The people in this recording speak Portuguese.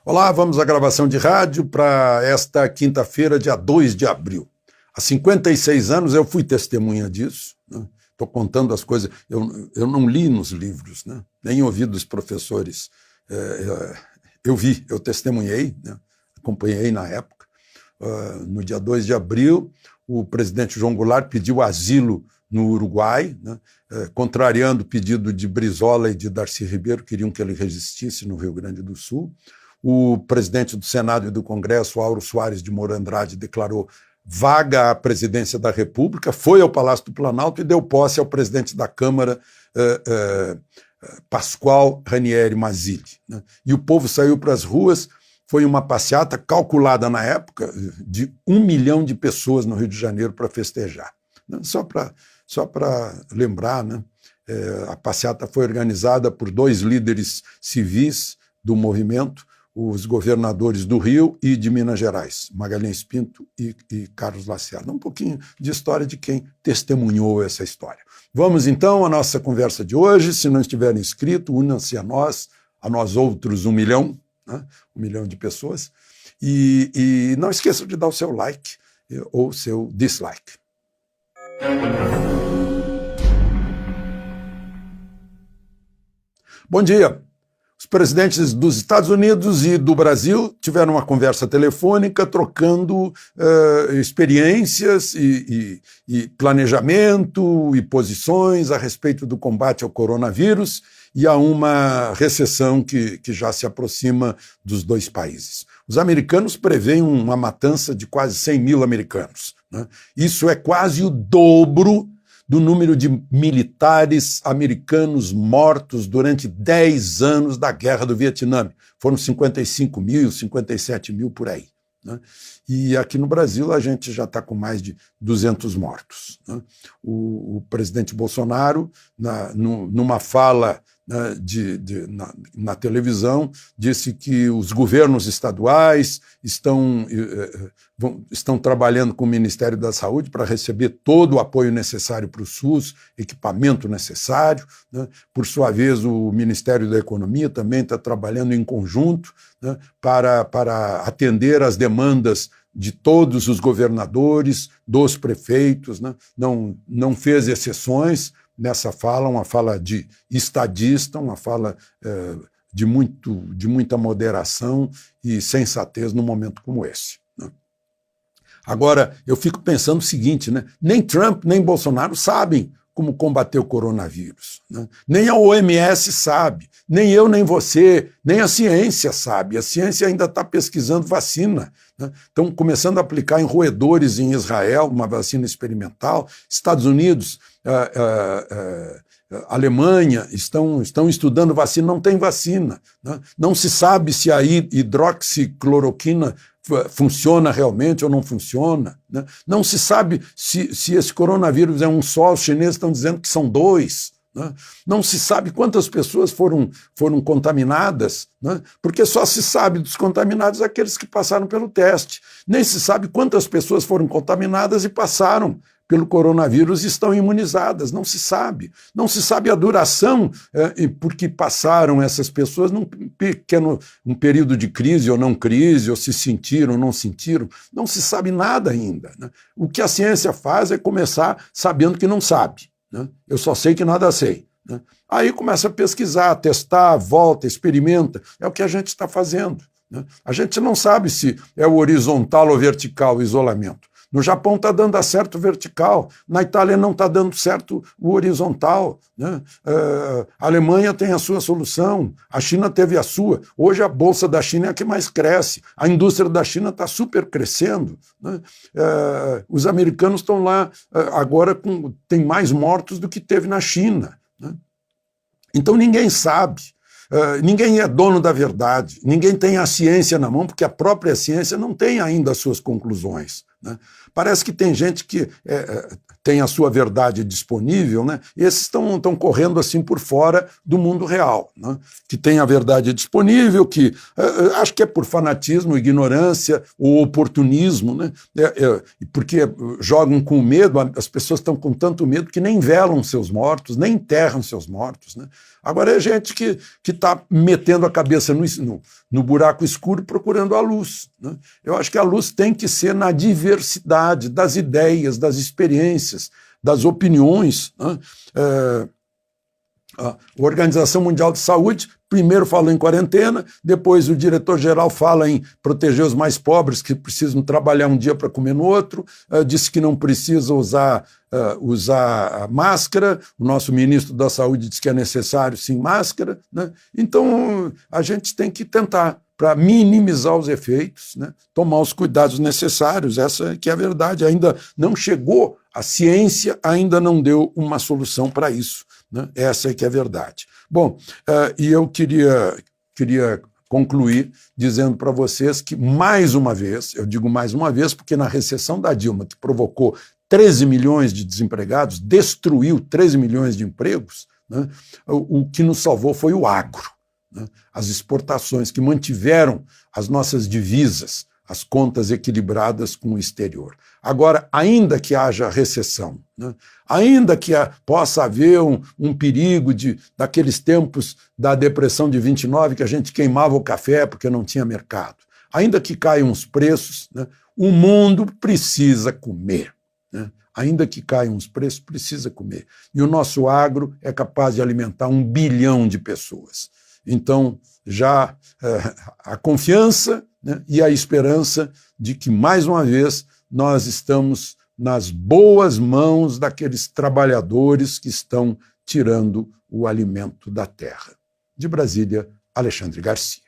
Olá, vamos à gravação de rádio para esta quinta-feira, dia 2 de abril. Há 56 anos eu fui testemunha disso, né? Estou contando as coisas, eu não li nos livros, né? Nem ouvi dos professores. Eu vi, eu testemunhei, né? Acompanhei na época. No dia 2 de abril, o presidente João Goulart pediu asilo no Uruguai, né? Contrariando o pedido de Brizola e de Darcy Ribeiro, queriam que ele resistisse no Rio Grande do Sul. O presidente do Senado e do Congresso, Auro Soares de Moura Andrade, declarou vaga à presidência da República, foi ao Palácio do Planalto e deu posse ao presidente da Câmara, Pascoal Ranieri Mazzilli, né? E o povo saiu para as ruas. Foi uma passeata calculada na época de 1 milhão de pessoas no Rio de Janeiro para festejar. Só para lembrar, né? A passeata foi organizada por 2 líderes civis do movimento, os governadores do Rio e de Minas Gerais, Magalhães Pinto e Carlos Lacerda. Um pouquinho de história de quem testemunhou essa história. Vamos então à nossa conversa de hoje. Se não estiverem inscritos, unam-se a nós outros 1 milhão, né? 1 milhão de pessoas. E não esqueçam de dar o seu like ou seu dislike. Bom dia. Os presidentes dos Estados Unidos e do Brasil tiveram uma conversa telefônica, trocando experiências e planejamento e posições a respeito do combate ao coronavírus e a uma recessão que já se aproxima dos 2 países. Os americanos preveem uma matança de quase 100 mil americanos, né? Isso é quase o dobro do número de militares americanos mortos durante 10 anos da Guerra do Vietnã. Foram 55 mil, 57 mil por aí, né? E aqui no Brasil a gente já está com mais de 200 mortos, né? O presidente Bolsonaro, numa fala, né, na televisão, disse que os governos estaduais estão trabalhando com o Ministério da Saúde para receber todo o apoio necessário para o SUS, equipamento necessário, né? Por sua vez, o Ministério da Economia também está trabalhando em conjunto, né, para atender às demandas de todos os governadores, dos prefeitos, né? Não fez exceções nessa fala, uma fala de estadista, uma fala de muita moderação e sensatez num momento como esse, né? Agora, eu fico pensando o seguinte, né? Nem Trump, nem Bolsonaro sabem como combater o coronavírus, né? Nem a OMS sabe, nem eu, nem você, nem a ciência sabe. A ciência ainda está pesquisando vacina, né? Estão começando a aplicar em roedores em Israel, uma vacina experimental. Estados Unidos, Alemanha estão estudando vacina, não tem vacina, né? Não se sabe se a hidroxicloroquina funciona realmente ou não funciona, né? Não se sabe se esse coronavírus é um só, os chineses estão dizendo que são 2, né? Não se sabe quantas pessoas foram contaminadas, né? Porque só se sabe dos contaminados aqueles que passaram pelo teste. Nem se sabe quantas pessoas foram contaminadas e passaram pelo coronavírus e estão imunizadas, não se sabe. Não se sabe a duração porque passaram essas pessoas num período de crise ou não crise, ou se sentiram ou não sentiram, não se sabe nada ainda, né? O que a ciência faz é começar sabendo que não sabe, né? Eu só sei que nada sei, né? Aí começa a pesquisar, testar, volta, experimenta, é o que a gente está fazendo, né? A gente não sabe se é o horizontal ou vertical o isolamento. No Japão está dando certo o vertical, na Itália não está dando certo o horizontal, né? A Alemanha tem a sua solução, a China teve a sua. Hoje a bolsa da China é a que mais cresce, a indústria da China está super crescendo, né? Os americanos estão lá agora, tem mais mortos do que teve na China, né? Então ninguém sabe. Ninguém é dono da verdade, ninguém tem a ciência na mão, porque a própria ciência não tem ainda as suas conclusões, né? Parece que tem gente que tem a sua verdade disponível, né? E esses estão correndo assim por fora do mundo real, né? Que tem a verdade disponível, que acho que é por fanatismo, ignorância ou oportunismo, né? Porque jogam com medo, as pessoas estão com tanto medo que nem velam seus mortos, nem enterram seus mortos, né? Agora é gente que está metendo a cabeça no buraco escuro procurando a luz, né? Eu acho que a luz tem que ser na diversidade das ideias, das experiências, das opiniões, né? A Organização Mundial de Saúde primeiro falou em quarentena, depois o diretor-geral fala em proteger os mais pobres que precisam trabalhar um dia para comer no outro, disse que não precisa usar máscara, o nosso ministro da Saúde disse que é necessário sim máscara, né? Então a gente tem que tentar, para minimizar os efeitos, né, tomar os cuidados necessários, essa que é a verdade, ainda não chegou, a ciência ainda não deu uma solução para isso, né? Essa é que é a verdade. Bom, e eu queria concluir dizendo para vocês que, mais uma vez, eu digo mais uma vez porque na recessão da Dilma, que provocou 13 milhões de desempregados, destruiu 13 milhões de empregos, né, o que nos salvou foi o agro, né, as exportações que mantiveram as nossas divisas, as contas equilibradas com o exterior. Agora, ainda que haja recessão, né, ainda que possa haver um perigo daqueles tempos da depressão de 29, que a gente queimava o café porque não tinha mercado, ainda que caiam os preços, né, o mundo precisa comer, né? Ainda que caiam os preços, precisa comer. E o nosso agro é capaz de alimentar 1 bilhão de pessoas. Então, já a confiança, né, e a esperança de que, mais uma vez, nós estamos nas boas mãos daqueles trabalhadores que estão tirando o alimento da terra. De Brasília, Alexandre Garcia.